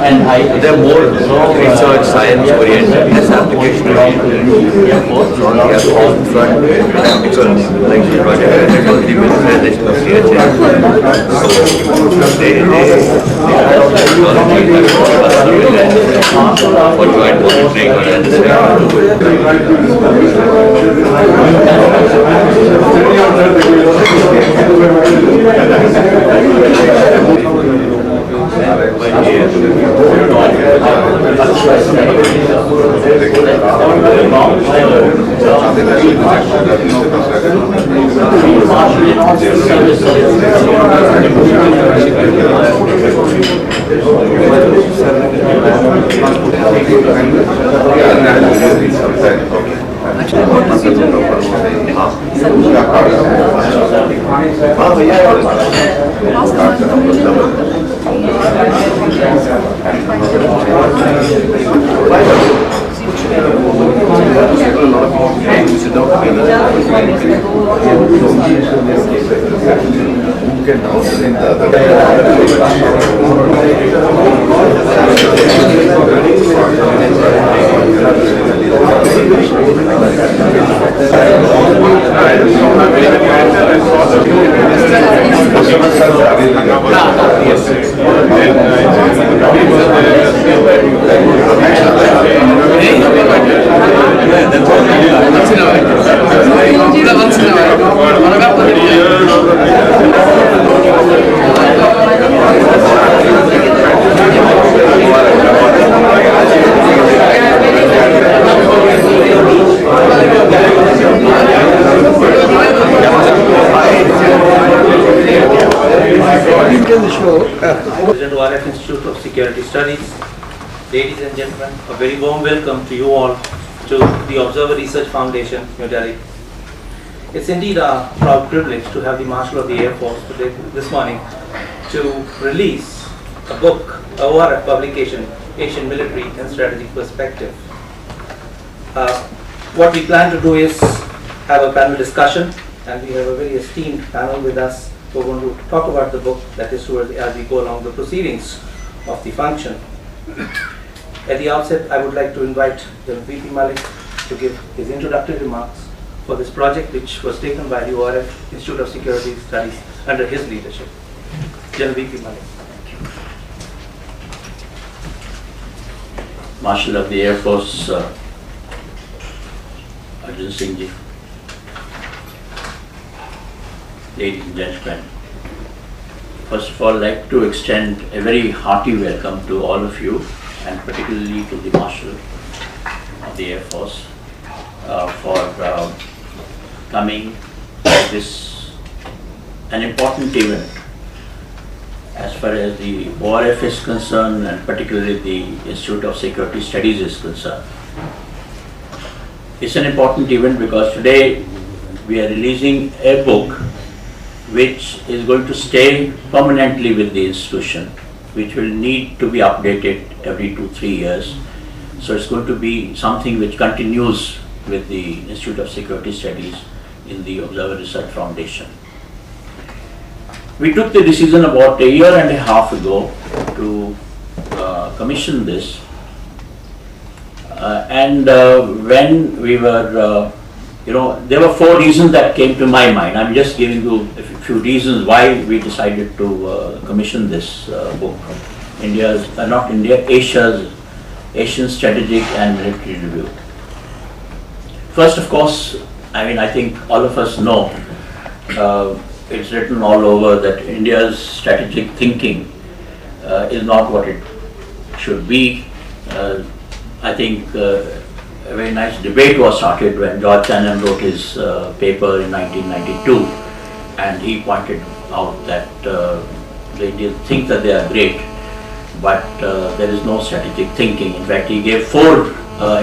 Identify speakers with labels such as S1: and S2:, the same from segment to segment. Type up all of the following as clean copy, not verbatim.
S1: And they're more research, science oriented, less application oriented. Front like the project technology visualization of CHA. For joint monitoring or
S2: RF Institute of Security Studies. Ladies and gentlemen, a very warm welcome to you all to the Observer Research Foundation, New Delhi. It's indeed a proud privilege to have the Marshal of the Air Force today, this morning, to release a book, a ORF publication, Asian Military and Strategic Perspective. What we plan to do is have a panel discussion, and we have a very esteemed panel with us. We're going to talk about the book, that is as we go along the proceedings of the function. At the outset, I would like to invite Gen VP Malik to give his introductory remarks for this project, which was taken by the ORF Institute of Security Studies under his leadership. Gen VP Malik.
S3: Marshal of the Air Force, Arjan Singh ji. Ladies and gentlemen, first of all, I'd like to extend a very hearty welcome to all of you, and particularly to the Marshal of the Air Force for coming to this an important event as far as the ORF is concerned, and particularly the Institute of Security Studies is concerned. It's an important event because today we are releasing a book which is going to stay permanently with the institution, which will need to be updated every 2-3 years. So it's going to be something which continues with the Institute of Security Studies in the Observer Research Foundation. We took the decision about 1.5 years ago to commission this, and when we were there were 4 reasons that came to my mind. I'm just giving you a few reasons why we decided to commission this book. Asia's Asian Strategic and Military Review. First, of course, I think all of us know it's written all over that India's strategic thinking is not what it should be. I think a very nice debate was started when George Kennan wrote his paper in 1992, and he pointed out that the Indians think that they are great, but there is no strategic thinking. In fact, he gave 4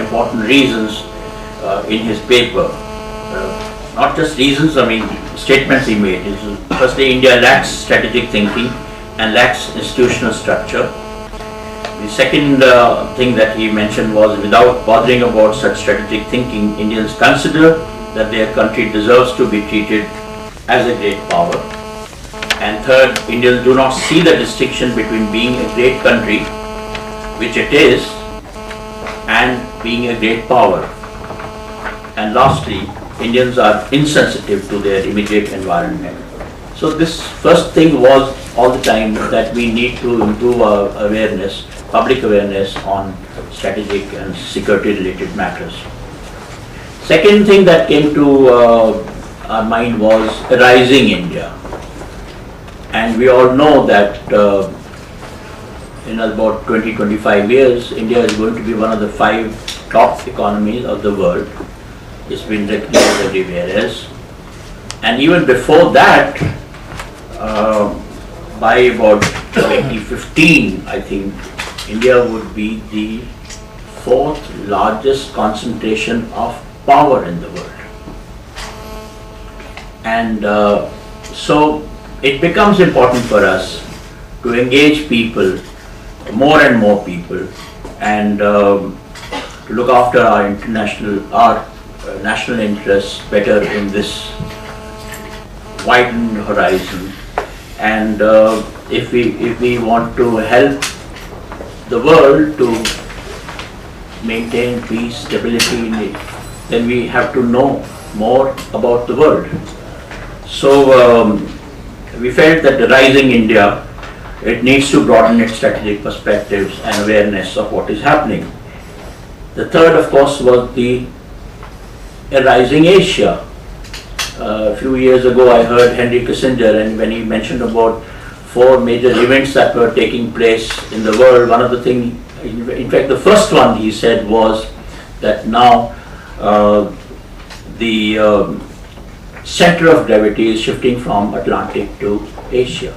S3: important reasons in his paper. Not just reasons, I mean statements he made. Firstly, India lacks strategic thinking and lacks institutional structure. The second thing that he mentioned was, without bothering about such strategic thinking, Indians consider that their country deserves to be treated as a great power. And third, Indians do not see the distinction between being a great country, which it is, and being a great power. And lastly, Indians are insensitive to their immediate environment. So this first thing was all the time that we need to improve our awareness, public awareness on strategic and security related matters. Second thing that came to our mind was a rising India. And we all know that in about 20-25 years, India is going to be one of the 5 top economies of the world. It's been recognized everywhere else. And even before that, by about 2015, I think, India would be the 4th largest concentration of power in the world. And so it becomes important for us to engage people, more and more people, and to look after our national interests better in this widened horizon. And if we want to help the world to maintain peace, stability in it, then we have to know more about the world. So we felt that the rising India, it needs to broaden its strategic perspectives and awareness of what is happening. The third, of course, was a rising Asia. A few years ago, I heard Henry Kissinger, and when he mentioned about 4 major events that were taking place in the world, one of the things, in fact, the first one he said was that now the center of gravity is shifting from Atlantic to Asia.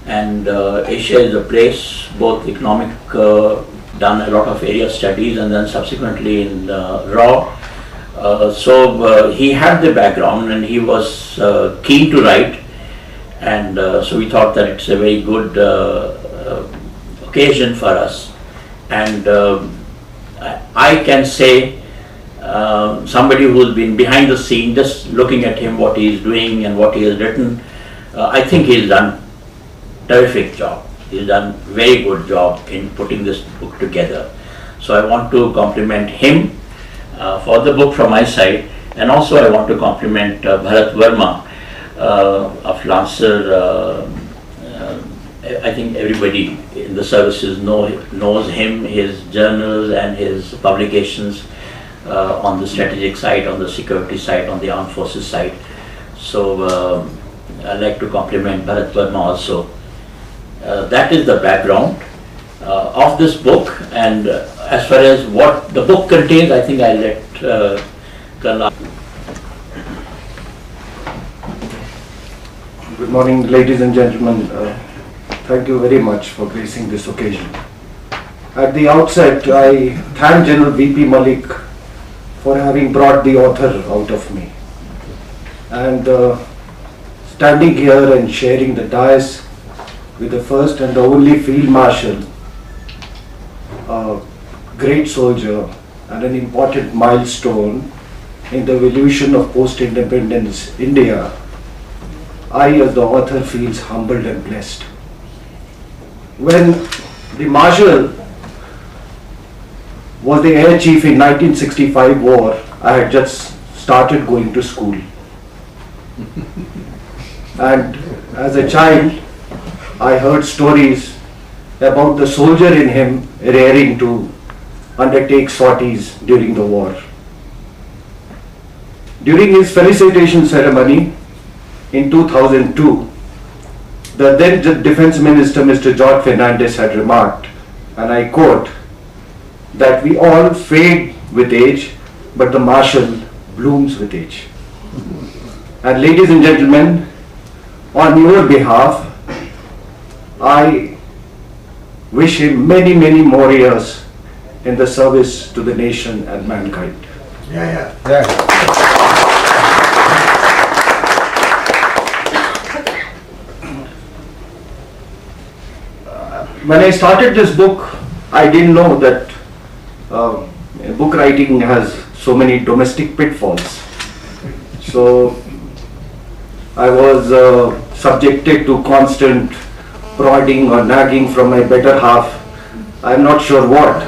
S3: And Asia is a place, both economic, done a lot of area studies, and then subsequently in RAW. So he had the background and he was keen to write, and so we thought that it's a very good occasion for us. And I can say, somebody who's been behind the scene, just looking at him, what he is doing and what he has written, I think he's done a terrific job. He's done a very good job in putting this book together. So I want to compliment him for the book from my side, and also I want to compliment Bharat Verma of Lancer. I think everybody in the services knows him, his journals and his publications on the strategic side, on the security side, on the armed forces side. So I'd like to compliment Bharat Verma also. That is the background of this book, and as far as what the book contains, I think I'll let Kanwal.
S4: Good morning, ladies and gentlemen. Thank you very much for gracing this occasion. At the outset, I thank Gen VP Malik for having brought the author out of me. And standing here and sharing the dais with the first and the only Field Marshal, a great soldier and an important milestone in the evolution of post-independence India, I as the author feels humbled and blessed. When the Marshal was the air chief in 1965 war, I had just started going to school. And as a child, I heard stories about the soldier in him raring to undertake sorties during the war. During his felicitation ceremony, in 2002, the then Defense Minister, Mr. George Fernandez, had remarked, and I quote, that we all fade with age, but the Marshal blooms with age. And ladies and gentlemen, on your behalf, I wish him many, many more years in the service to the nation and mankind. When I started this book, I didn't know that book writing has so many domestic pitfalls. So I was subjected to constant prodding or nagging from my better half. I'm not sure what,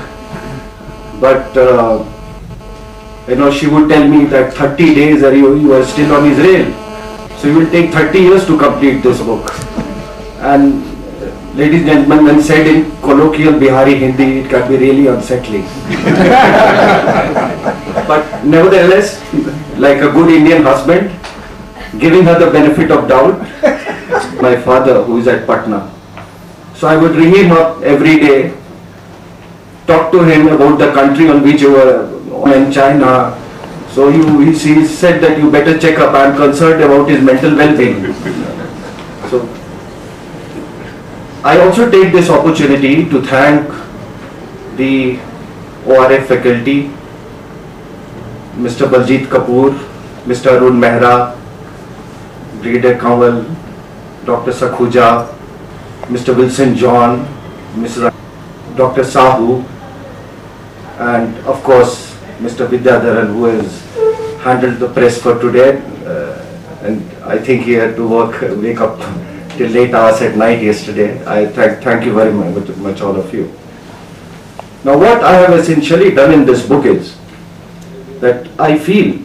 S4: but she would tell me that 30 days you are still on his rail. So you will take 30 years to complete this book. And ladies and gentlemen, when said in colloquial Bihari Hindi, it can be really unsettling. But nevertheless, like a good Indian husband, giving her the benefit of doubt, my father, who is at Patna. So I would ring him up every day, talk to him about the country on which you were in China. So he said that you better check up. I am concerned about his mental well-being. So I also take this opportunity to thank the ORF faculty, Mr. Baljeet Kapoor, Mr. Arun Mehra, Brigadier Kanwal, Dr. Sakhuja, Mr. Wilson John, Mrs. Dr. Sahu, and of course Mr. Vidyadharan, who has handled the press for today, and I think he had to wake up till late hours at night yesterday. I thank you very much all of you. Now what I have essentially done in this book is that I feel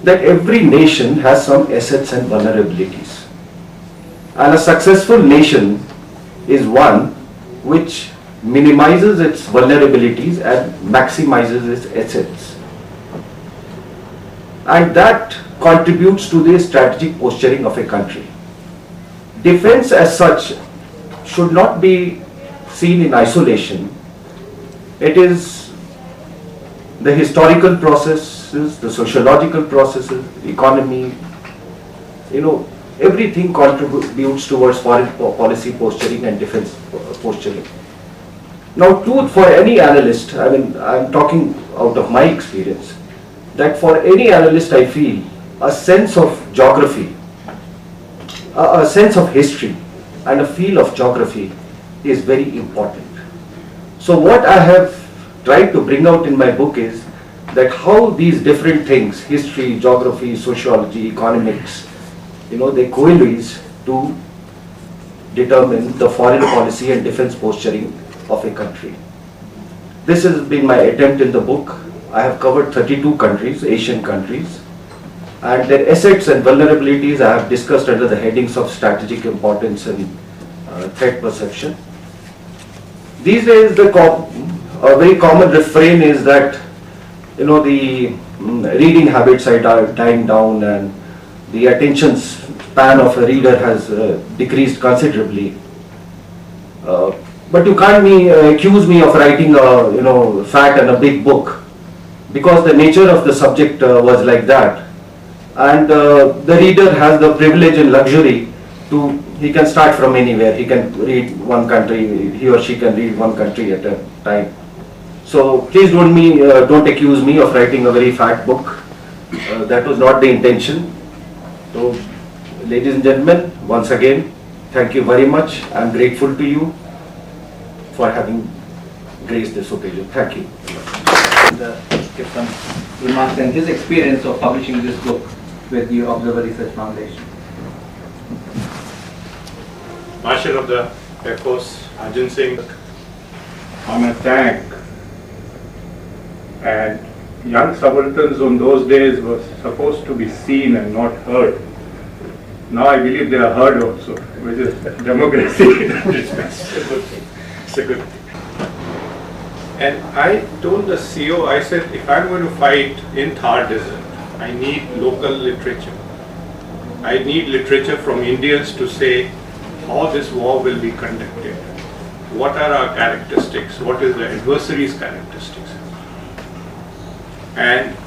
S4: that every nation has some assets and vulnerabilities. And a successful nation is one which minimizes its vulnerabilities and maximizes its assets. And that contributes to the strategic posturing of a country. Defense as such should not be seen in isolation. It is the historical processes, the sociological processes, economy, everything contributes towards foreign policy posturing and defense posturing. Now, for any analyst, I'm talking out of my experience, that for any analyst I feel a sense of geography, a sense of history and a feel of geography is very important. So what I have tried to bring out in my book is that how these different things, history, geography, sociology, economics, they coalesce to determine the foreign policy and defense posturing of a country. This has been my attempt in the book. I have covered 32 countries, Asian countries, and their assets and vulnerabilities I have discussed under the headings of strategic importance and threat perception. These days, a very common refrain is that the reading habits are dying down and the attention span of a reader has decreased considerably. But you can't accuse me of writing a fat and a big book, because the nature of the subject was like that. And the reader has the privilege and luxury he can start from anywhere. He can read one country, he or she can read one country at a time. So please don't accuse me of writing a very fat book. That was not the intention. So ladies and gentlemen, once again, thank you very much. I am grateful to you for having graced this occasion. Thank you.
S2: Give some remarks and his experience of publishing this book with the Observer Research Foundation.
S5: Marshal of the Air Force, Arjan Singh, on a tank, and young subalterns on those days were supposed to be seen and not heard. Now I believe they are heard also, which is democracy. It's a good thing. And I told the CEO, I said, if I'm going to fight in Thar Desert, I need local literature. I need literature from Indians to say how this war will be conducted. What are our characteristics? What is the adversary's characteristics? And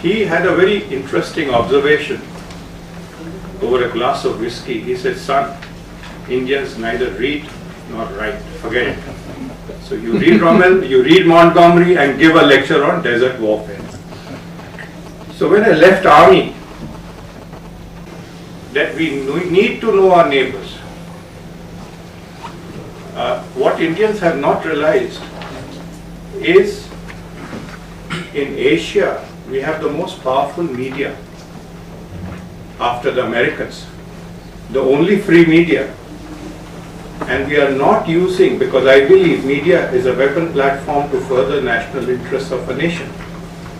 S5: he had a very interesting observation over a glass of whiskey. He said, son, Indians neither read nor write. Forget it. So you read Rommel, you read Montgomery and give a lecture on desert warfare. So when I left army, that we need to know our neighbors. What Indians have not realized is in Asia, we have the most powerful media after the Americans, the only free media. And we are not using, because I believe media is a weapon platform to further national interests of a nation.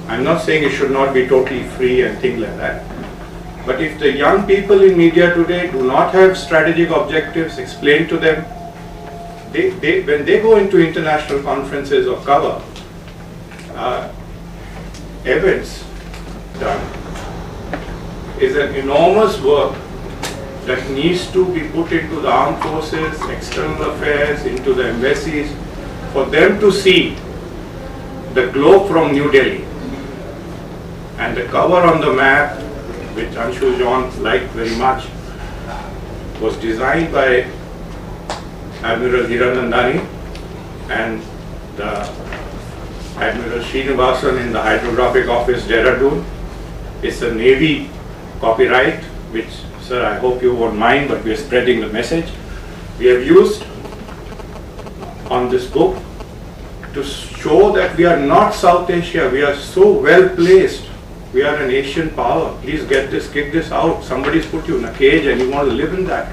S5: I'm not saying it should not be totally free and things like that. But if the young people in media today do not have strategic objectives explained to them, when they go into international conferences or cover events done, is an enormous work that needs to be put into the armed forces, external affairs, into the embassies, for them to see the globe from New Delhi. And the cover on the map, which Anshu John liked very much, was designed by Admiral Hiranandani and the Admiral Srinivasan in the Hydrographic Office, Dehradun. It's a Navy copyright, which, sir, I hope you won't mind, but we are spreading the message. We have used on this book to show that we are not South Asia. We are so well placed. We are an Asian power. Please get this, kick this out. Somebody's put you in a cage and you want to live in that.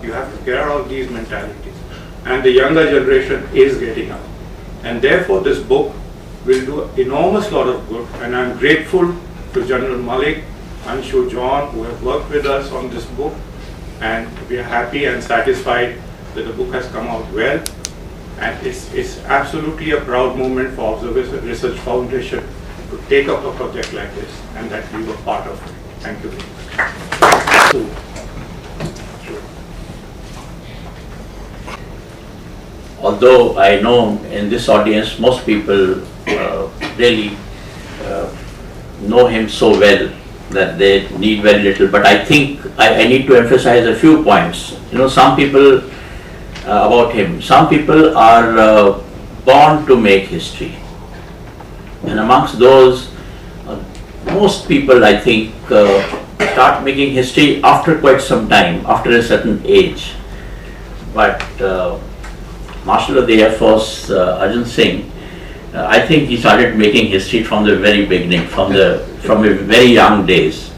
S5: You have to get out of these mentalities. And the younger generation is getting out. And therefore this book will do enormous lot of good. And I'm grateful to General Malik, Anshu John, who have worked with us on this book. And we are happy and satisfied that the book has come out well. And it's absolutely a proud moment for Observation Research Foundation to take up a project like this, and that we were part of it. Thank you very much.
S3: Although I know in this audience most people really know him so well that they need very little, but I think I need to emphasize a few points. You know, some people about him, some people are born to make history, and amongst those, most people, I think, start making history after quite some time, after a certain age. But Marshal of the Air Force, Arjan Singh, I think he started making history from the very beginning, from very young days.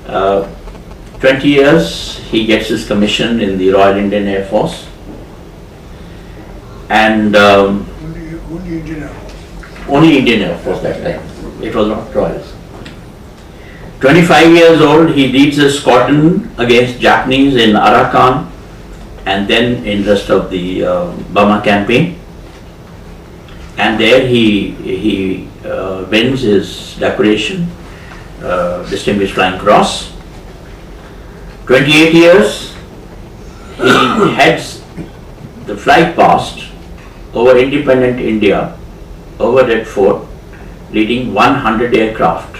S3: 20 years, he gets his commission in the Royal Indian Air Force, and
S6: Only Indian Air Force.
S3: Only Indian Air Force that time. It was not Royals. 25 years old, he leads a squadron against Japanese in Arakan, and then in rest of the Burma campaign, and there he wins his decoration, Distinguished Flying Cross. 28 years, he heads the flight past over independent India, over Red Fort, leading 100 aircraft.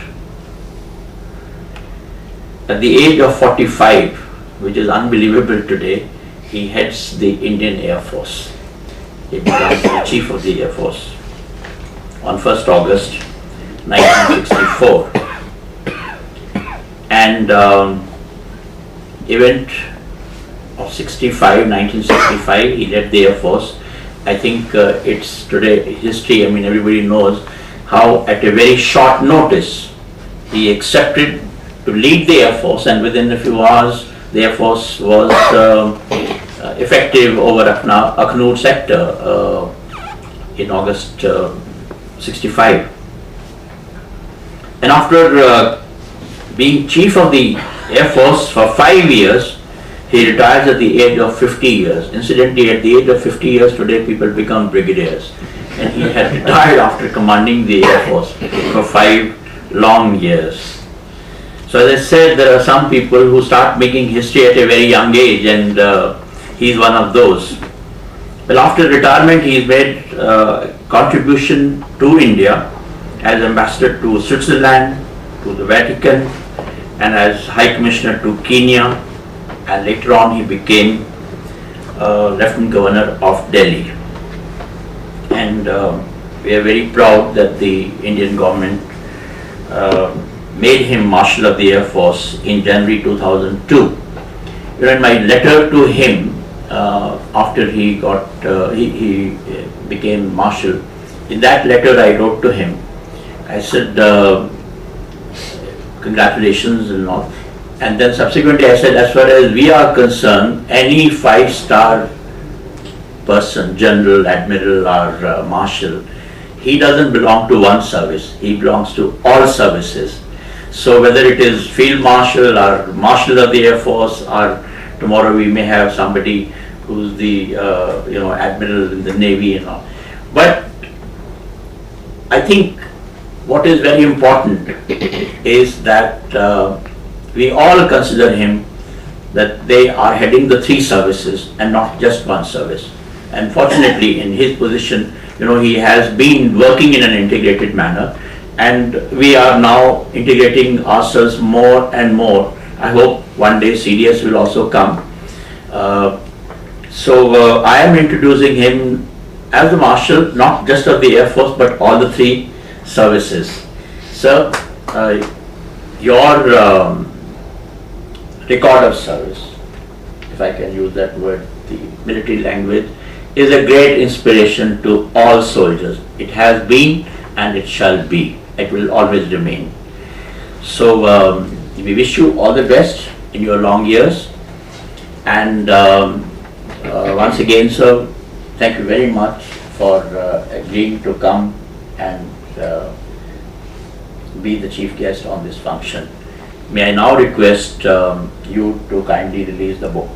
S3: At the age of 45, which is unbelievable today, he heads the Indian Air Force. He becomes the Chief of the Air Force on 1st August 1964. And event of 1965, he led the Air Force. I think it's today history. I mean, everybody knows how at a very short notice he accepted to lead the Air Force, and within a few hours the Air Force was effective over Akhnur sector in August 65. And after being Chief of the Air Force for 5 years, he retires at the age of 50 years. Incidentally, at the age of 50 years today, people become brigadiers. And he had retired after commanding the Air Force for 5 long years. So as I said, there are some people who start making history at a very young age, and he's one of those. Well, after retirement, he's made contribution to India as ambassador to Switzerland, to the Vatican, and as High Commissioner to Kenya, and later on he became Lieutenant Governor of Delhi. And we are very proud that the Indian government made him Marshal of the Air Force in January 2002. You know, in my letter to him after he got he became Marshal, in that letter I wrote to him, I said congratulations and all, and then subsequently I said, as far as we are concerned, any 5-star person, general, admiral or marshal, he doesn't belong to one service, he belongs to all services. So whether it is Field Marshal or Marshal of the Air Force, or tomorrow we may have somebody who's the admiral in the Navy and all. But I think what is very important is that we all consider him that they are heading the 3 services and not just one service. And fortunately, in his position, he has been working in an integrated manner, and we are now integrating ourselves more and more. I hope one day CDS will also come. So I am introducing him as the Marshal, not just of the Air Force, but all the 3 services. Sir, your record of service, if I can use that word, the military language, is a great inspiration to all soldiers. It has been and it shall be. It will always remain. So we wish you all the best in your long years. And once again, sir, thank you very much for agreeing to come and be the chief guest on this function. May I now request you to kindly release the book.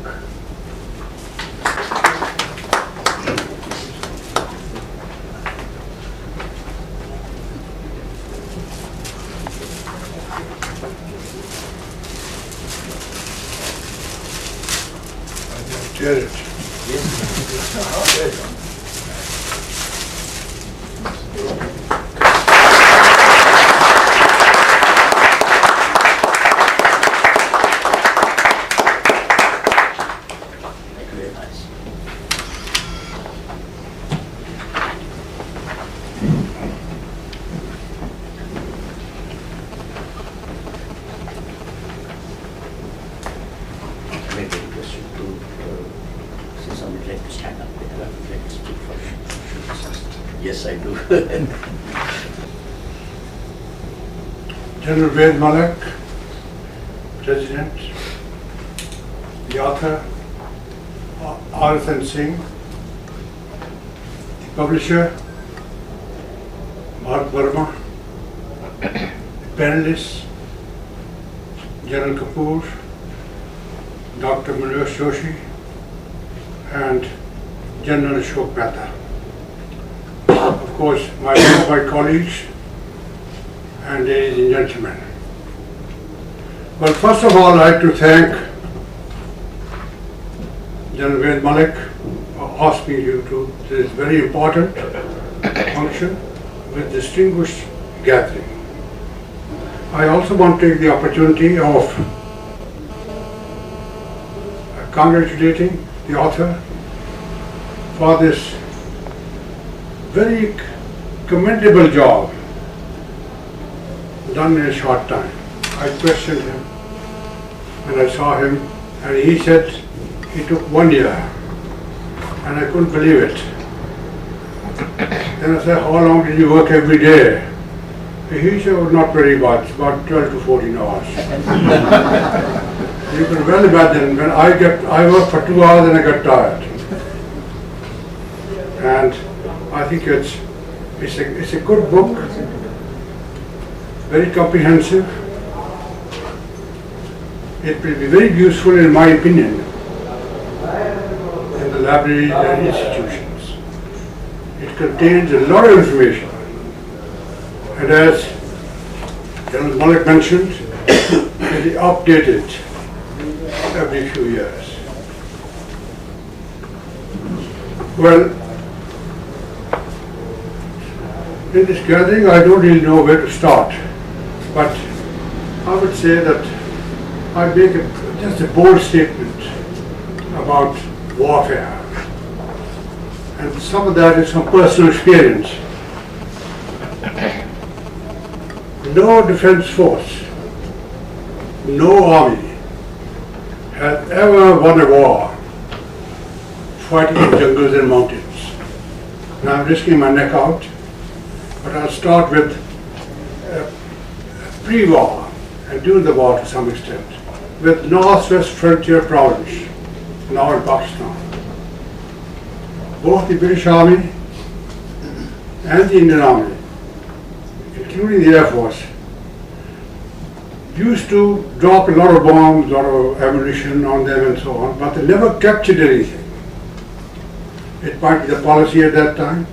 S6: Tear it.
S3: Very nice. Maybe request you to say somebody like to stand up there. I would like to speak first. Yes, I do.
S6: General VP Malik, President, the author, RSN Singh, the publisher, Bharat Verma, the panelists, General Kapoor, Dr. Manoj Joshi, and General Ashok Mehta. Of course, my colleagues and ladies and gentlemen. Well, first of all, I'd like to thank General VP Malik for asking you to this very important function with distinguished gathering. I also want to take the opportunity of congratulating the author for this very commendable job done in a short time. I questioned him when I saw him, and he said he took 1 year, and I couldn't believe it. Then I said, how long did you work every day? He said, oh, not very much, about 12 to 14 hours. You can well imagine, when I work for 2 hours and I get tired. And I think it's a good book, very comprehensive. It will be very useful, in my opinion, in the libraries and institutions. It contains a lot of information. And as General Malik mentioned, is updated every few years. Well, in this gathering, I don't really know where to start, but I would say that I make just a bold statement about warfare, and some of that is from personal experience. No defense force, no army has ever won a war fighting in jungles and mountains. Now I'm risking my neck out, but I'll start with pre-war and during the war to some extent, with Northwest Frontier Province, now in Pakistan. Both the British Army and the Indian Army, including the Air Force, used to drop a lot of bombs, a lot of ammunition on them and so on, but they never captured anything. It might be the policy at that time,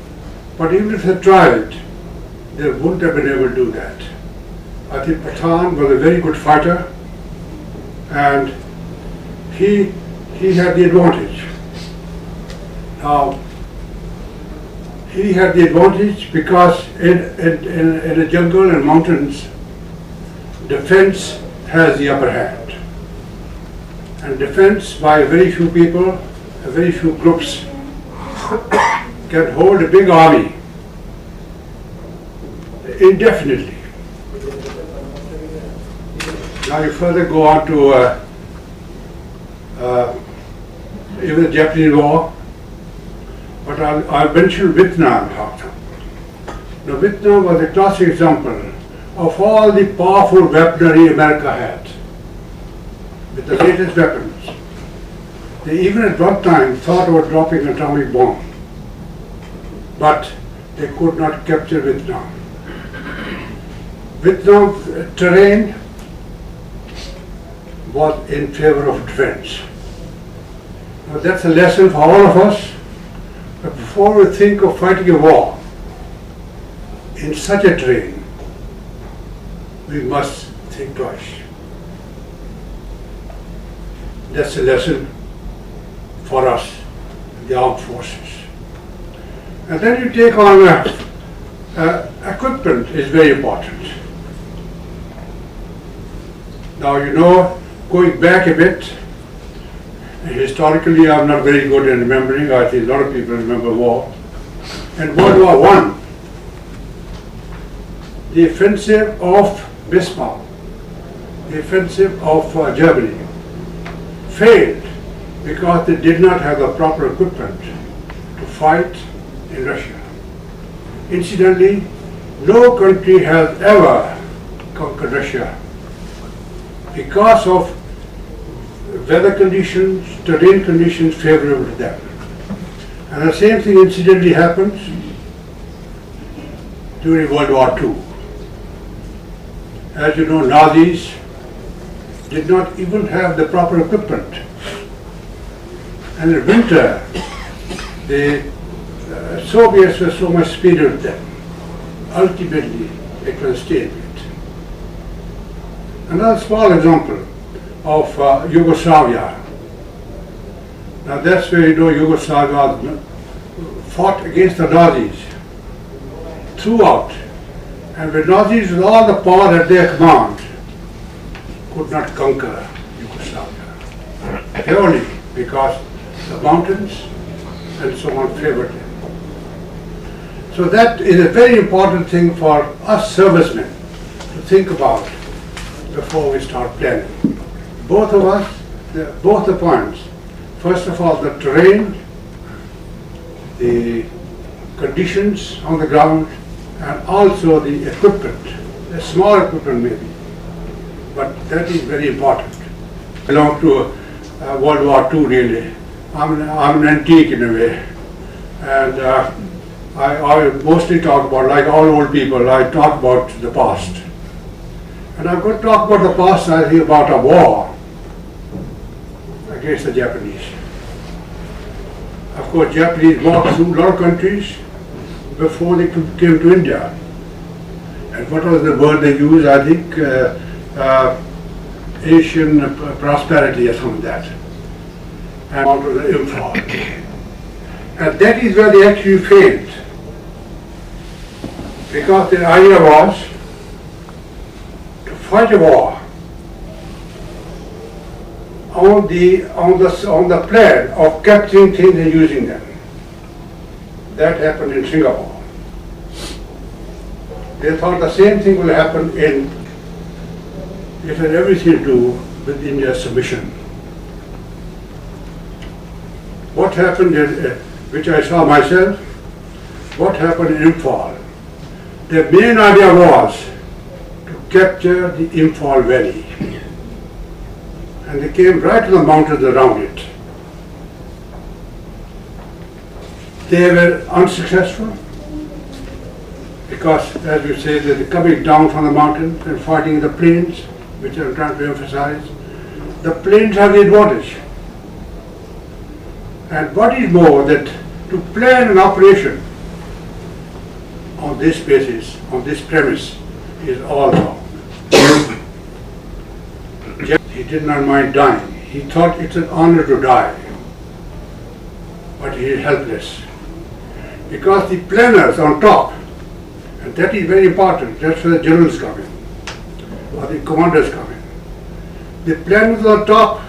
S6: but even if they tried, they wouldn't have been able to do that. I think Pathan was a very good fighter, and he had the advantage. Now, he had the advantage because in the jungle and mountains, defense has the upper hand. And defense by very few people, a very few groups, can hold a big army indefinitely. Now you further go on to even the Japanese War, but I'll mention Vietnam. Now Vietnam was a classic example of all the powerful weaponry America had, with the latest weapons. They even at one time thought about dropping an atomic bomb, but they could not capture Vietnam. Vietnam terrain was in favor of defense. Now that's a lesson for all of us. But before we think of fighting a war in such a terrain, we must think twice. That's a lesson for us in the armed forces. And then you take on equipment is very important. Now you know, going back a bit, historically I'm not very good in remembering. I think a lot of people remember war. And World War I, the offensive of Bismarck, the offensive of Germany, failed because they did not have the proper equipment to fight in Russia. Incidentally, no country has ever conquered Russia because of weather conditions, terrain conditions favorable to them. And the same thing incidentally happens during World War II. As you know, Nazis did not even have the proper equipment. And in winter, the Soviets were so much superior to them. Ultimately, it was a stalemate. Another small example of Yugoslavia. Now that's where you know Yugoslavia fought against the Nazis throughout. And the Nazis, with all the power at their command, could not conquer Yugoslavia. Purely because the mountains and so on favored them. So that is a very important thing for us servicemen to think about before we start planning. Both of us, both the points. First of all, the terrain, the conditions on the ground, and also the equipment, the small equipment maybe, but that is very important. I belong to World War II really. I'm an antique in a way, and I mostly talk about, like all old people, I talk about the past. And I'm going to talk about the past, I think about a war against the Japanese. Of course, Japanese walked through a lot of countries before they came to India. And what was the word they used? I think Asian prosperity or something like that, and out of the Imphal. And that is where they actually failed, because the idea was to fight a war on the plan of capturing things and using them. That happened in Singapore. They thought the same thing will happen in, it had everything to do with India's submission. What happened, which I saw myself, what happened in Imphal? The main idea was to capture the Imphal Valley. And they came right to the mountains around it. They were unsuccessful because, as you say, they're coming down from the mountains and fighting in the plains, which I'm trying to emphasize. The plains have the advantage. And what is more, that to plan an operation on this basis, on this premise, is all wrong. He did not mind dying. He thought it's an honor to die. But he is helpless. Because the planners on top, and that is very important, that's where the generals come in, or the commanders come in. The planners on top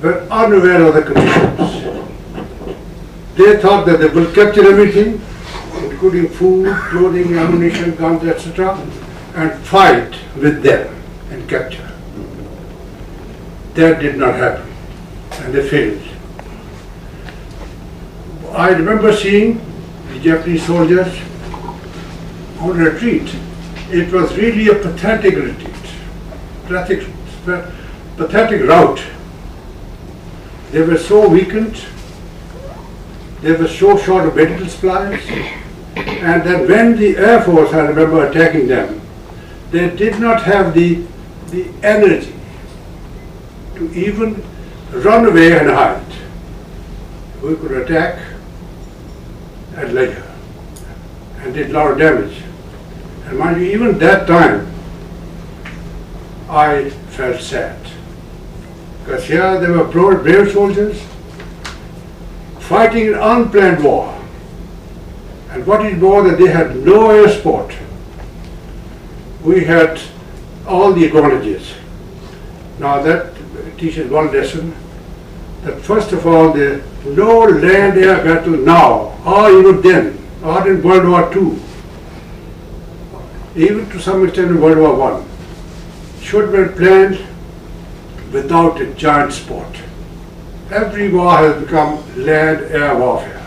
S6: were unaware of the conditions. They thought that they will capture everything, including food, clothing, ammunition, guns, etc., and fight with them and capture. That did not happen, and they failed. I remember seeing the Japanese soldiers on retreat. It was really a pathetic retreat, pathetic rout. They were so weakened, they were so short of medical supplies, and then when the Air Force, I remember, attacking them, they did not have the energy to even run away and hide. We could attack at leisure and did a lot of damage. And mind you, even that time, I felt sad. Because here they were brave soldiers fighting an unplanned war. And what is more, that they had no air support. We had all the advantages. Now that teaches one lesson, that first of all, there is no land-air battle now, or even then, or in World War II, even to some extent in World War I, should be planned without a giant sport. Every war has become land-air warfare.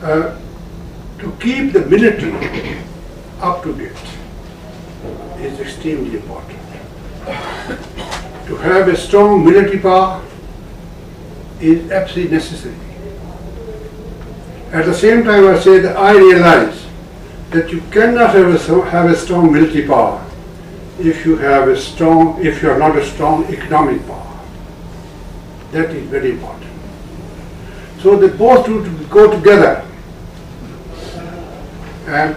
S6: To keep the military up to date is extremely important. To have a strong military power is absolutely necessary. At the same time, I say that I realize that you cannot have a strong military power if you are not a strong economic power. That is very important. So they both go together. And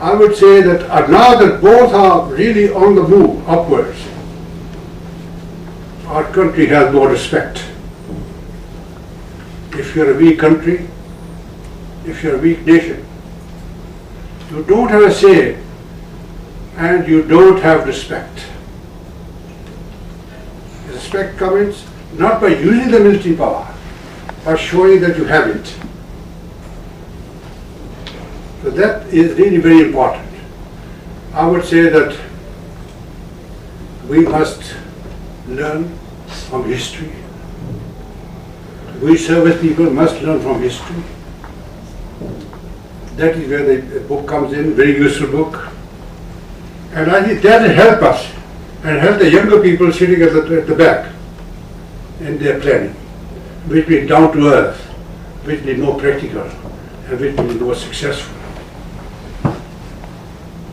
S6: I would say that now that both are really on the move upwards, our country has more respect. If you're a weak country, if you're a weak nation, you don't have a say and you don't have respect. Respect comes not by using the military power, but showing that you have it. So that is really very important. I would say that we must learn from history. We service people must learn from history. That is where the book comes in, very useful book. And I think that will help us and help the younger people sitting at the back in their planning, which will be down to earth, which will be more practical, and which will be more successful.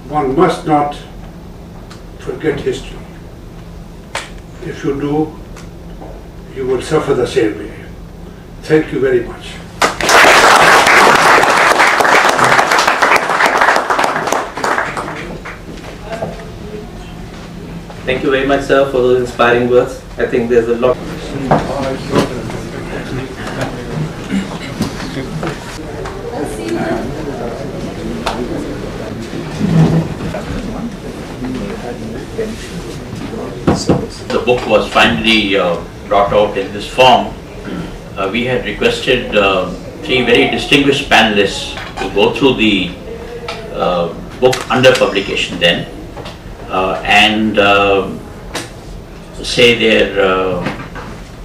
S6: One must not forget history. If you do, you will suffer the same way. Thank you very much.
S2: Thank you very much, sir, for those inspiring words. I think there's a lot.
S3: The book was finally brought out in this form. We had requested three very distinguished panelists to go through the book under publication then and say their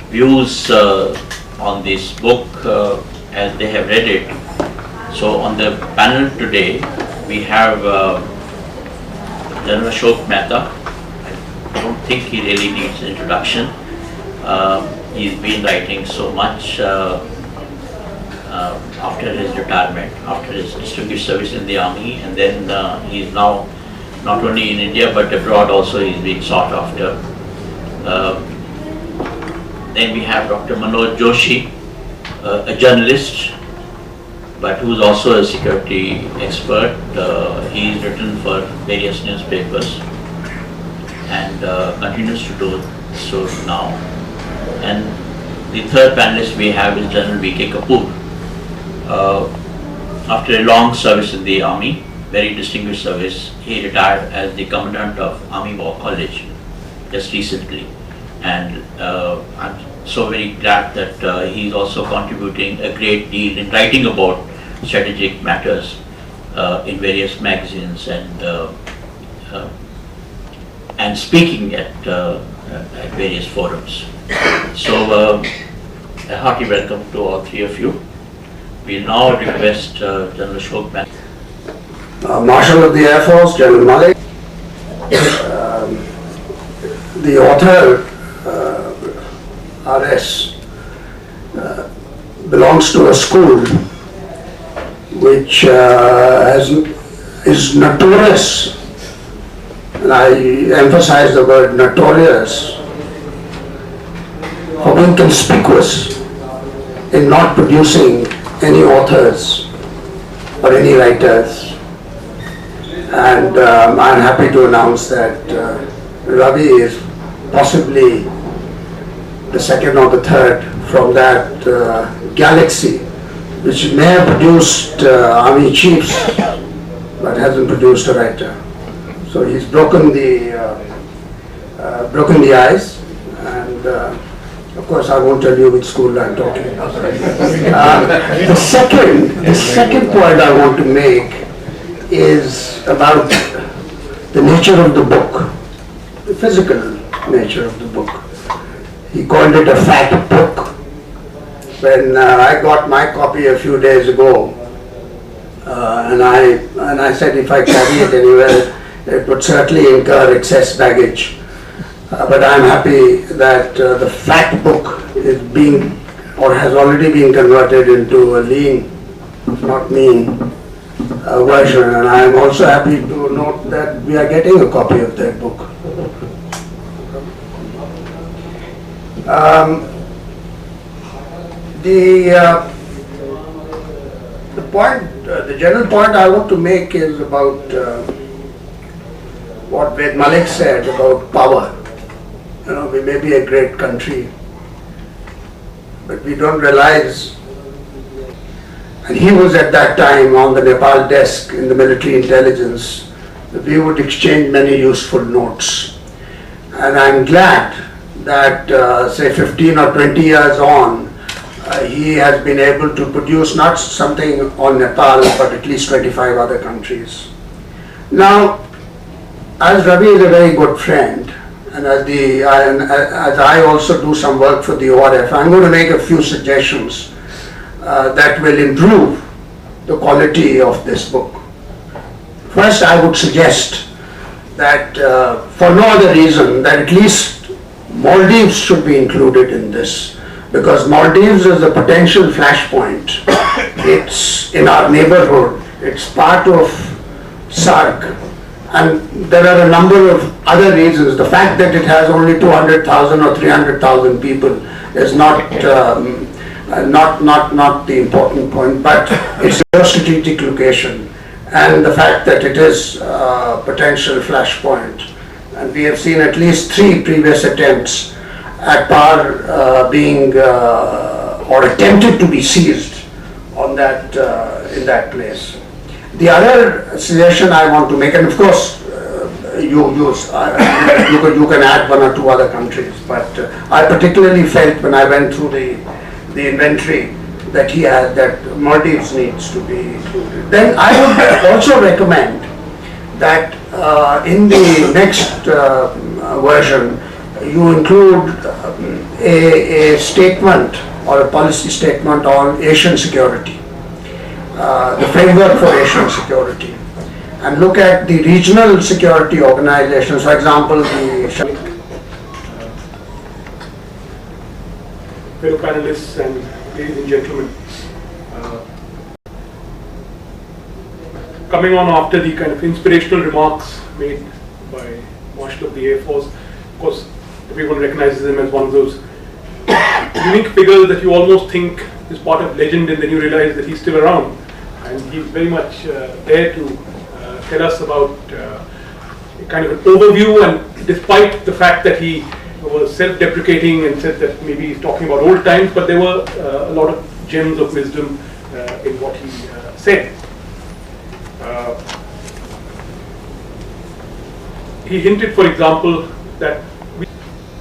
S3: views on this book as they have read it. So on the panel today we have General Ashok Mehta. I don't think he really needs introduction. He's been writing so much after his retirement, after his distinguished service in the army, and then he's now not only in India but abroad also he's being sought after. Then we have Dr. Manoj Joshi, a journalist, but who's also a security expert. He's written for various newspapers and continues to do so now. And the third panelist we have is General VK Kapoor. After a long service in the army, very distinguished service, he retired as the Commandant of Army War College just recently. And I'm so very glad that he's also contributing a great deal in writing about strategic matters in various magazines and speaking at various forums. So a hearty welcome to all three of you. We now request General Ashok Mehta.
S7: Marshal of the Air Force, General Malik. The author, RS, belongs to a school which is notorious, and I emphasize the word notorious, for being conspicuous in not producing any authors or any writers. And I'm happy to announce that Ravi is possibly the second or the third from that galaxy which may have produced army chiefs but hasn't produced a writer. So he's broken the ice, and of course I won't tell you which school I'm talking about. The second point I want to make is about the nature of the book, the physical nature of the book. He called it a fat book. When I got my copy a few days ago, and I said if I carry it anywhere, it would certainly incur excess baggage. But I'm happy that the fat book is being, or has already been converted into a lean, not mean, version. And I'm also happy to note that we are getting a copy of that book. The general point I want to make is about what Ved Malik said about power. You know, we may be a great country, but we don't realize, and he was at that time on the Nepal desk in the military intelligence, that we would exchange many useful notes. And I'm glad that say 15 or 20 years on, he has been able to produce not something on Nepal, but at least 25 other countries. Now, as Ravi is a very good friend, and as I also do some work for the ORF, I'm going to make a few suggestions that will improve the quality of this book. First, I would suggest that for no other reason, that at least Maldives should be included in this, because Maldives is a potential flashpoint. It's in our neighborhood, it's part of SAARC, and there are a number of other reasons. The fact that it has only 200,000 or 300,000 people is not the important point, but it's a strategic location, and the fact that it is a potential flashpoint, and we have seen at least 3 previous attempts at power being or attempted to be seized on that in that place. The other suggestion I want to make, and of course you can add 1 or 2 other countries, but I particularly felt when I went through the inventory that he had, that Maldives needs to be included. Then I would also recommend that in the next version you include a statement or a policy statement on Asian security, the framework for Asian security, and look at the regional security organizations, for example, the
S8: fellow panelists and ladies and gentlemen. Coming on after the kind of inspirational remarks made by Marshal of the Air Force, of course, everyone recognizes him as one of those unique figures that you almost think is part of legend, and then you realize that he's still around. And he's very much there to tell us about a kind of an overview, and despite the fact that he was self-deprecating and said that maybe he's talking about old times, but there were a lot of gems of wisdom in what he said. He hinted, for example, that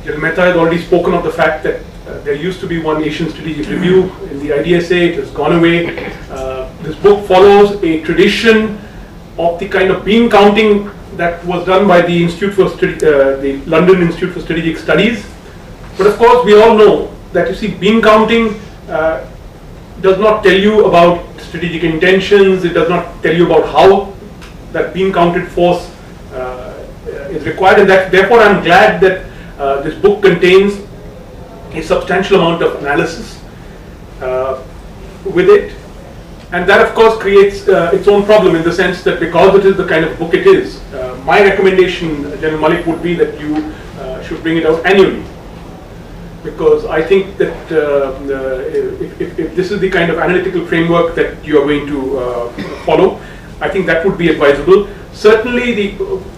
S8: General Mehta has already spoken of the fact that there used to be one Asian Strategic Review in the IDSA, it has gone away. This book follows a tradition of the kind of bean counting that was done by the the London Institute for Strategic Studies. But of course we all know that, you see, bean counting does not tell you about strategic intentions, it does not tell you about how that bean counted force is required, and that therefore I'm glad that this book contains a substantial amount of analysis with it. And that of course creates its own problem, in the sense that because it is the kind of book it is, my recommendation, General Malik, would be that you should bring it out annually. Because I think that if this is the kind of analytical framework that you are going to follow, I think that would be advisable. Certainly the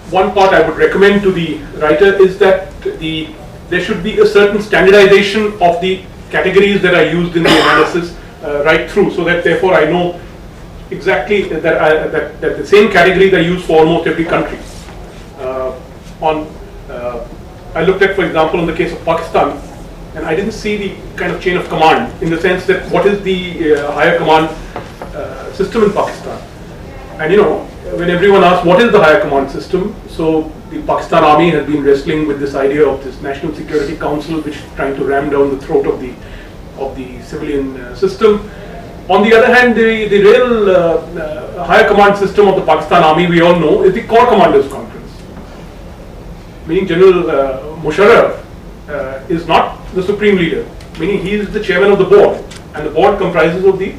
S8: one part I would recommend to the writer is that there should be a certain standardization of the categories that are used in the analysis right through, so that therefore I know exactly that the same categories are used for almost every country. I looked at, for example, in the case of Pakistan, and I didn't see the kind of chain of command, in the sense that what is the higher command system in Pakistan. And you know, when everyone asks what is the higher command system, so the Pakistan Army has been wrestling with this idea of this National Security Council, which is trying to ram down the throat of the civilian system. On the other hand, the real higher command system of the Pakistan Army, we all know, is the Corps Commanders Conference. Meaning General Musharraf is not the supreme leader, meaning he is the chairman of the board, and the board comprises of the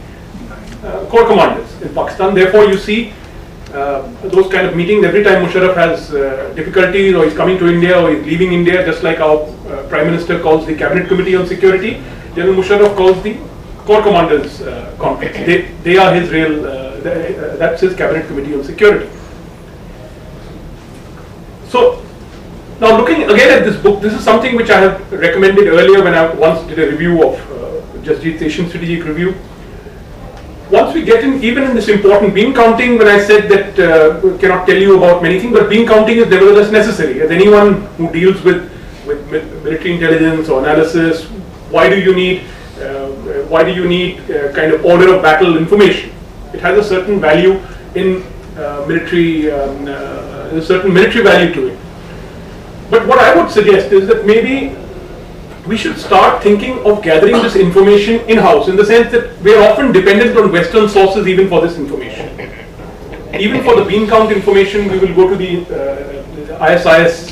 S8: Corps Commanders in Pakistan. Therefore, you see those kind of meetings every time Musharraf has difficulties, or he's coming to India, or he's leaving India, just like our Prime Minister calls the Cabinet Committee on Security, General Musharraf calls the Corps Commanders Conference. They are his real, that's his Cabinet Committee on Security. So, now looking again at this book, this is something which I have recommended earlier when I once did a review of Jasjeet's Asian Strategic Review. Once we get in, even in this important bean counting, when I said that cannot tell you about many things, but bean counting is nevertheless necessary. As anyone who deals with military intelligence or analysis, why do you need kind of order of battle information? It has a certain value in military, a certain military value to it. But what I would suggest is that maybe we should start thinking of gathering this information in-house, in the sense that we are often dependent on Western sources even for this information. Even for the bean count information, we will go to the ISIS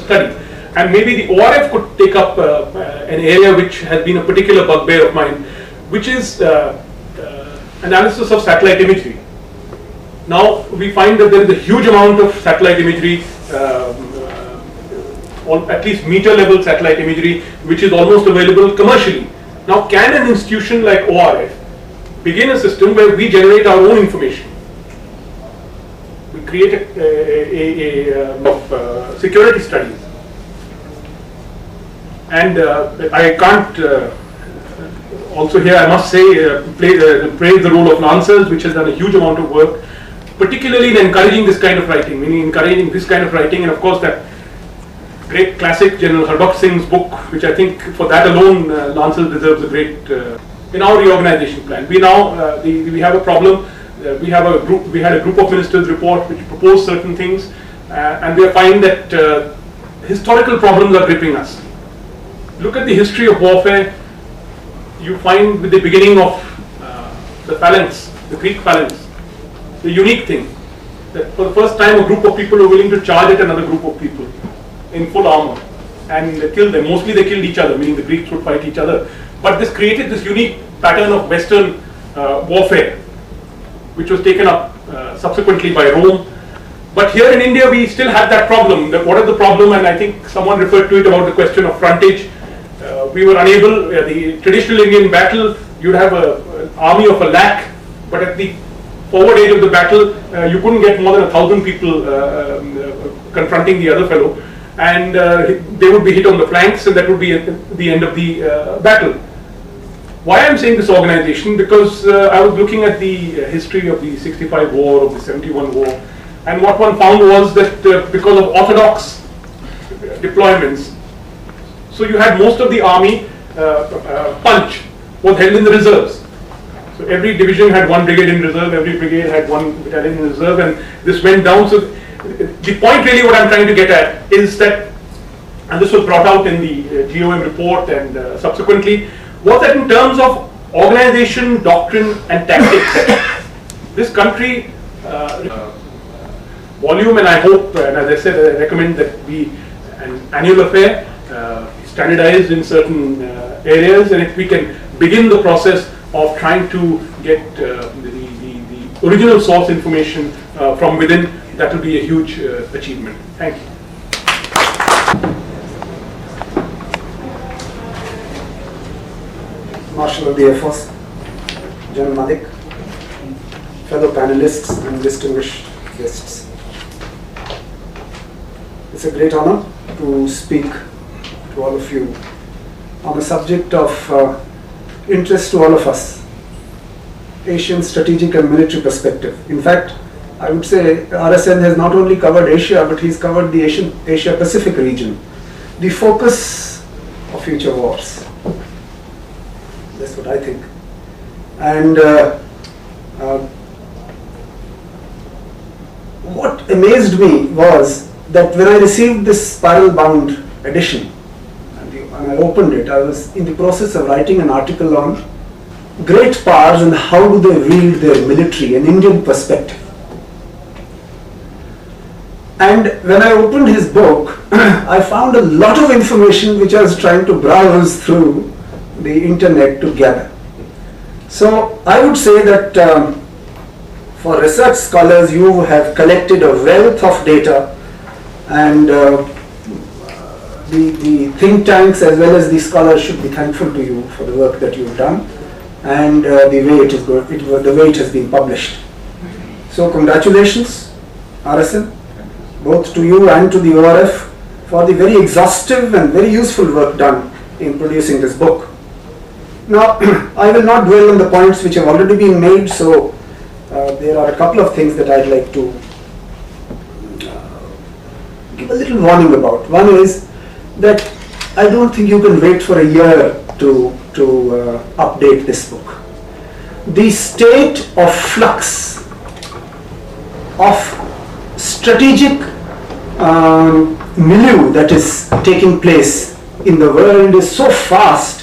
S8: study. And maybe the ORF could take up an area which has been a particular bugbear of mine, which is analysis of satellite imagery. Now we find that there is a huge amount of satellite imagery, or at least meter level satellite imagery, which is almost available commercially. Now, can an institution like ORF begin a system where we generate our own information? We create security studies. And I can't, also here I must say, praise the role of Lancers, which has done a huge amount of work, particularly in encouraging this kind of writing, meaning encouraging this kind of writing, and of course that great classic General Harbakht Singh's book, which I think for that alone Lancers deserves a great, in our reorganization plan. We now, we have a problem. We had a group of ministers report which proposed certain things, and we find that historical problems are gripping us. Look at the history of warfare. You find with the beginning of the phalanx, the Greek phalanx, the unique thing that for the first time a group of people were willing to charge at another group of people in full armor and kill them. Mostly they killed each other, meaning the Greeks would fight each other. But this created this unique pattern of Western warfare, which was taken up subsequently by Rome. But here in India we still have that problem. What is the problem? And I think someone referred to it about the question of frontage. We were unable, the traditional Indian battle, you'd have an army of 100,000, but at the forward edge of the battle, you couldn't get more than 1,000 people confronting the other fellow, and they would be hit on the flanks, and that would be at the end of the battle. Why I'm saying this organization? Because I was looking at the history of the 65 war, of the 71 war, and what one found was that because of orthodox deployments, so you had most of the army punch was held in the reserves. So every division had one brigade in reserve, every brigade had one battalion in reserve, and this went down. So the point really what I'm trying to get at is that, and this was brought out in the GOM report and subsequently, was that in terms of organization, doctrine and tactics, this country, volume, and I hope, and as I said, I recommend that be an annual affair, standardized in certain areas, and if we can begin the process of trying to get the original source information from within, that will be a huge achievement. Thank you.
S9: Marshal of the Air Force, General Malik, fellow panelists and distinguished guests. It's a great honor to speak to all of you on a subject of interest to all of us, Asian strategic and military perspective. In fact, I would say RSN has not only covered Asia, but he's covered the Asia Pacific region, the focus of future wars. That's what I think. And what amazed me was that when I received this spiral bound edition, and I opened it, I was in the process of writing an article on great powers and how do they wield their military, an Indian perspective. And when I opened his book, I found a lot of information which I was trying to browse through the internet to gather. So I would say that for research scholars, you have collected a wealth of data, and the think tanks as well as the scholars should be thankful to you for the work that you've done and the way it has been published. So congratulations, RSN, both to you and to the ORF for the very exhaustive and very useful work done in producing this book. Now, I will not dwell on the points which have already been made, so there are a couple of things that I'd like to give a little warning about. One is that I don't think you can wait for a year to update this book. The state of flux of strategic milieu that is taking place in the world is so fast.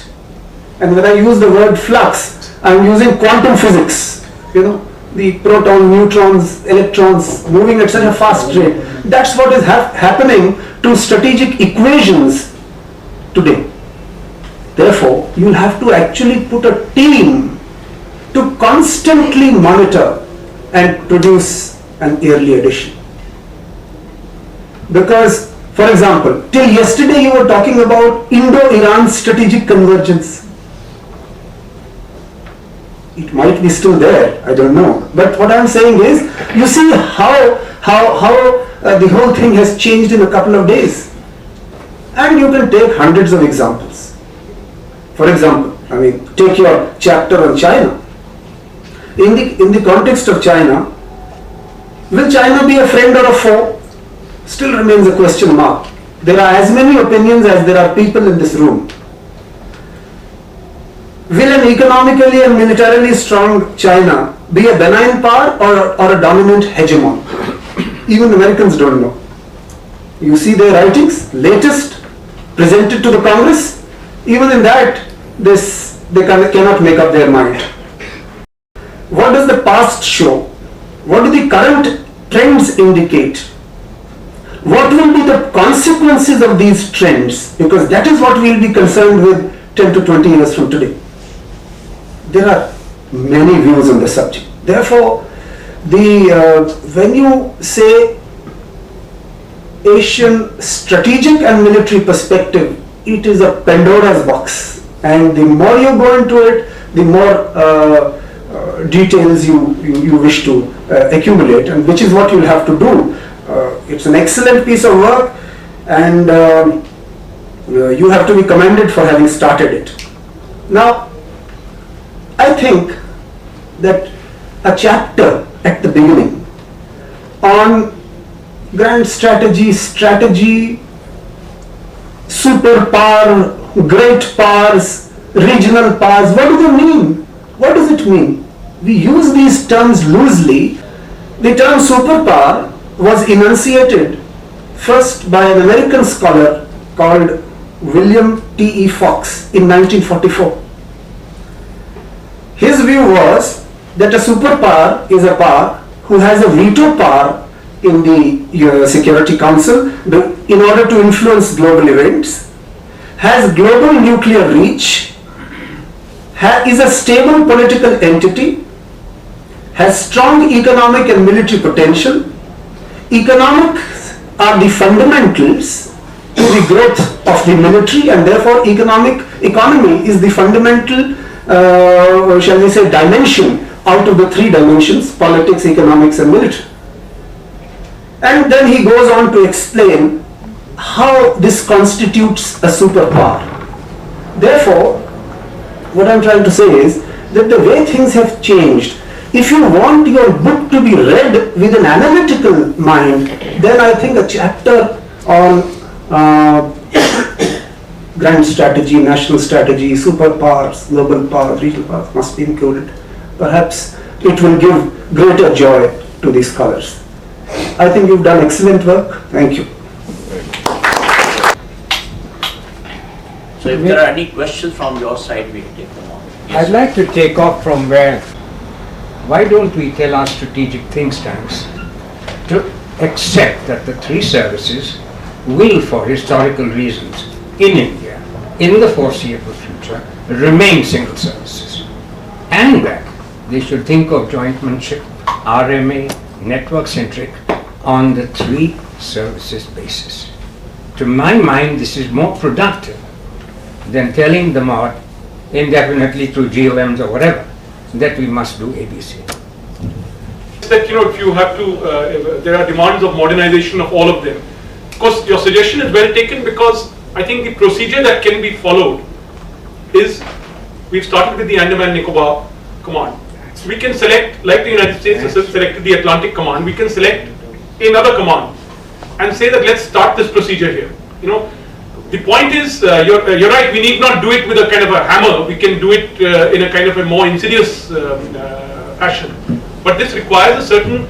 S9: And when I use the word flux, I'm using quantum physics, the proton, neutrons, electrons moving at such a fast rate. That's what is happening to strategic equations today. Therefore, you'll have to actually put a team to constantly monitor and produce an yearly edition. Because, for example, till yesterday you were talking about Indo-Iran strategic convergence. It might be still there, I don't know. But what I'm saying is, you see how how the whole thing has changed in a couple of days. And you can take hundreds of examples. For example, take your chapter on China. In the context of China, will China be a friend or a foe? Still remains a question mark. There are as many opinions as there are people in this room. Will an economically and militarily strong China be a benign power or a dominant hegemon? Even Americans don't know. You see their writings, latest, presented to the Congress. Even in that, they cannot make up their mind. What does the past show? What do the current trends indicate? What will be the consequences of these trends? Because that is what we will be concerned with 10 to 20 years from today. There are many views on the subject. Therefore, when you say Asian strategic and military perspective, it is a Pandora's box. And the more you go into it, the more details you wish to accumulate, and which is what you'll have to do. It's an excellent piece of work, and you have to be commended for having started it. Now, I think that a chapter at the beginning on grand strategy, superpower, great powers, regional powers, what do they mean? What does it mean? We use these terms loosely. The term superpower was enunciated first by an American scholar called William T.E. Fox in 1944. His view was that a superpower is a power who has a veto power in the Security Council in order to influence global events, has global nuclear reach, is a stable political entity, has strong economic and military potential. Economics are the fundamentals to the growth of the military, and therefore economy is the fundamental, shall we say, dimension out of the three dimensions: politics, economics and military. And then he goes on to explain how this constitutes a superpower. Therefore, what I'm trying to say is that the way things have changed, if you want your book to be read with an analytical mind, then I think a chapter on grand strategy, national strategy, superpowers, global powers, regional powers must be included. Perhaps it will give greater joy to the scholars. I think you've done excellent work. Thank you.
S3: So if there are any questions from your side, we can take them on. Yes.
S10: I'd like to take off from why don't we tell our strategic think tanks to accept that the three services will, for historical reasons, in India, in the foreseeable future, remain single services, and that they should think of jointmanship, RMA, network-centric, on the three services basis. To my mind, this is more productive than telling them out indefinitely through GLMs or whatever that we must do ABC.
S8: That if you have to, there are demands of modernization of all of them. Of course, your suggestion is well taken, because I think the procedure that can be followed is, we've started with the Andaman Nicobar Command. We can select, like the United States has selected the Atlantic Command, we can select another command and say that let's start this procedure here. The point is, you're right, we need not do it with a kind of a hammer, we can do it in a kind of a more insidious fashion. But this requires a certain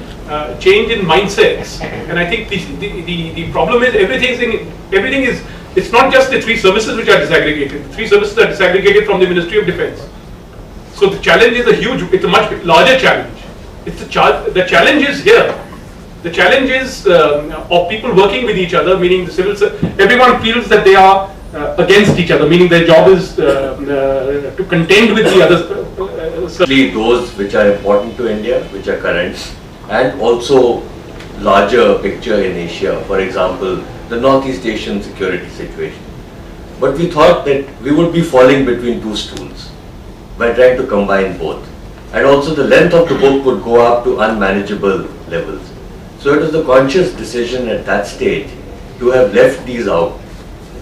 S8: change in mindsets, and I think the problem is everything is, it's not just the three services which are disaggregated. The three services are disaggregated from the Ministry of Defence. So the challenge is it's a much larger challenge. The challenge is here. The challenge is of people working with each other, meaning everyone feels that they are against each other, meaning their job is to contend with the others.
S1: Those which are important to India, which are current, and also larger picture in Asia, for example, the Northeast Asian security situation. But we thought that we would be falling between two stools by trying to combine both. And also the length of the book would go up to unmanageable levels. So it was the conscious decision at that stage to have left these out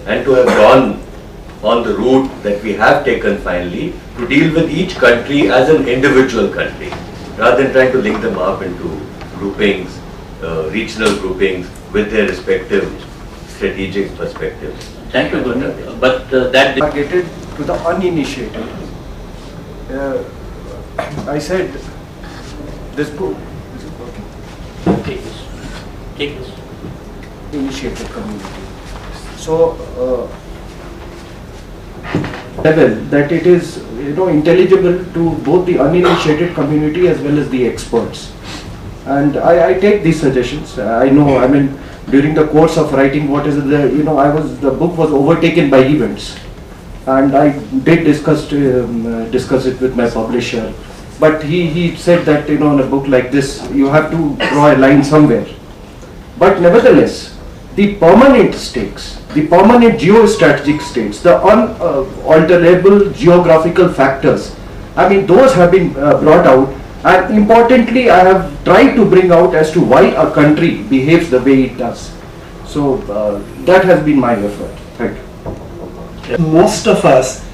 S1: and to have gone on the route that we have taken finally to deal with each country as an individual country, rather than trying to link them up into groupings, regional groupings with their respective strategic perspectives.
S3: Thank you, Gurmeet. But that
S4: Targeted to the uninitiated. I said this book is working.
S3: Take this.
S4: Initiated community. So level that it is intelligible to both the uninitiated community as well as the experts. And I take these suggestions. I know, I mean, during the course of writing what is the book was overtaken by events, and I did discuss it with my publisher, but he said that in a book like this you have to draw a line somewhere. But nevertheless, the permanent stakes, the permanent geostrategic states, the unalterable geographical factors, I mean, those have been brought out. And importantly, I have tried to bring out as to why a country behaves the way it does. So that has been my effort. Thank you.
S9: Most of us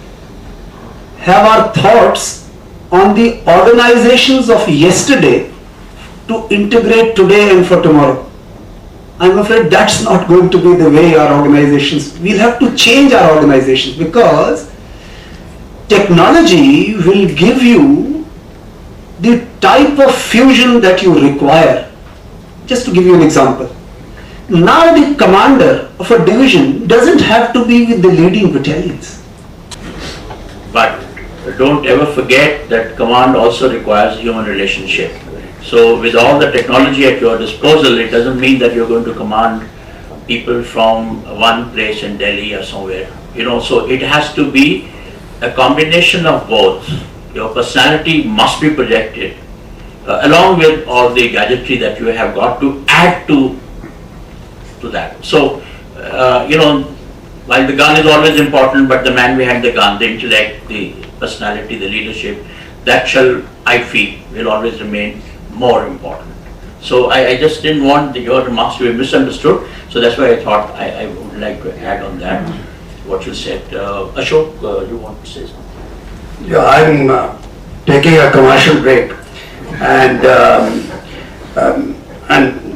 S9: have our thoughts on the organizations of yesterday to integrate today and for tomorrow. I'm afraid that's not going to be the way our organizations, we'll have to change our organizations, because technology will give you the type of fusion that you require. Just to give you an example, now the commander of a division doesn't have to be with the leading battalions.
S3: But don't ever forget that command also requires human relationship. So with all the technology at your disposal, it doesn't mean that you're going to command people from one place in Delhi or somewhere. So it has to be a combination of both. Your personality must be projected along with all the gadgetry that you have got to add to that. So, while the gun is always important, but the man behind the gun, the intellect, the personality, the leadership, that shall, I feel, will always remain more important. So I just didn't want your remarks to be misunderstood. So that's why I thought I would like to add on that what you said. Ashok, you want to say something?
S7: Yeah, I'm taking a commercial break and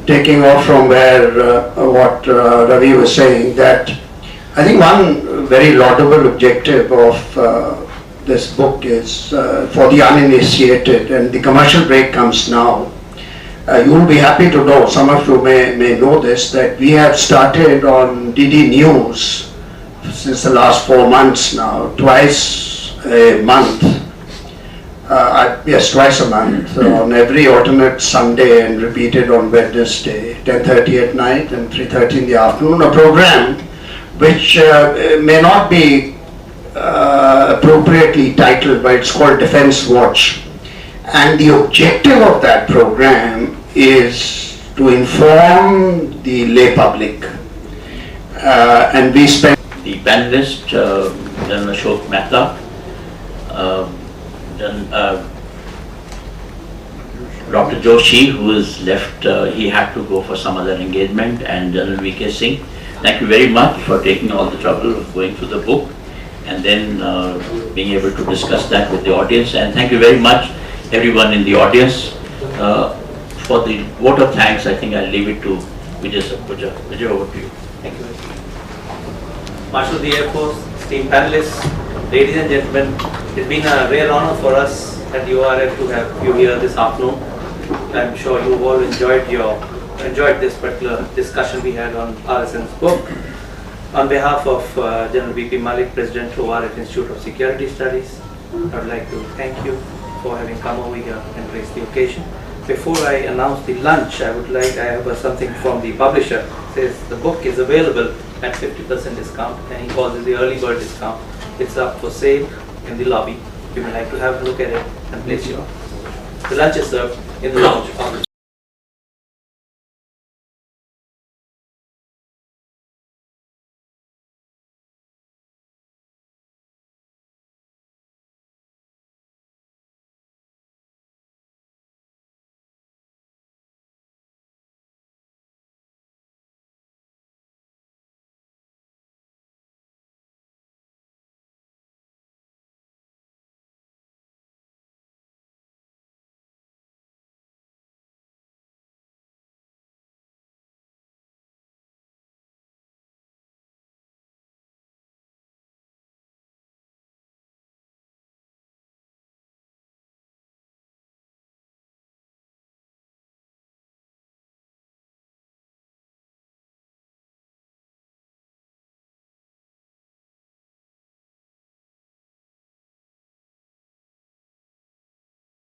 S7: taking off from where what Ravi was saying, that I think one very laudable objective of this book is for the uninitiated, and the commercial break comes now. You will be happy to know, some of you may know this, that we have started on DD News since the last 4 months now, twice a month, yes, twice a month, on every alternate Sunday and repeated on Wednesday, 10:30 at night and 3:30 in the afternoon, a program which may not be appropriately titled, but it's called Defense Watch. And the objective of that program is to inform the lay public. And we spend...
S3: The panelist, General Ashok Mehta, Dr. Joshi, who is left, he had to go for some other engagement, and General VP Singh. Thank you very much for taking all the trouble of going through the book and then being able to discuss that with the audience. And thank you very much, everyone in the audience. For the vote of thanks, I think I'll leave it to Vijay Sapuja. Vijay, over to you.
S2: Thank you. Marshal of the Air Force, esteemed panelists, ladies and gentlemen, it's been a rare honor for us at the ORF to have you here this afternoon. I'm sure you've all enjoyed this particular discussion we had on RSN's book. On behalf of General VP Malik, President of ORF Institute of Security Studies, I would like to thank you for having come over here and grace the occasion. Before I announce the lunch, I have something from the publisher. It says the book is available at 50% discount, and he calls it the early bird discount. It's up for sale in the lobby. You may like to have a look at it and place your order. The lunch is served in the lounge.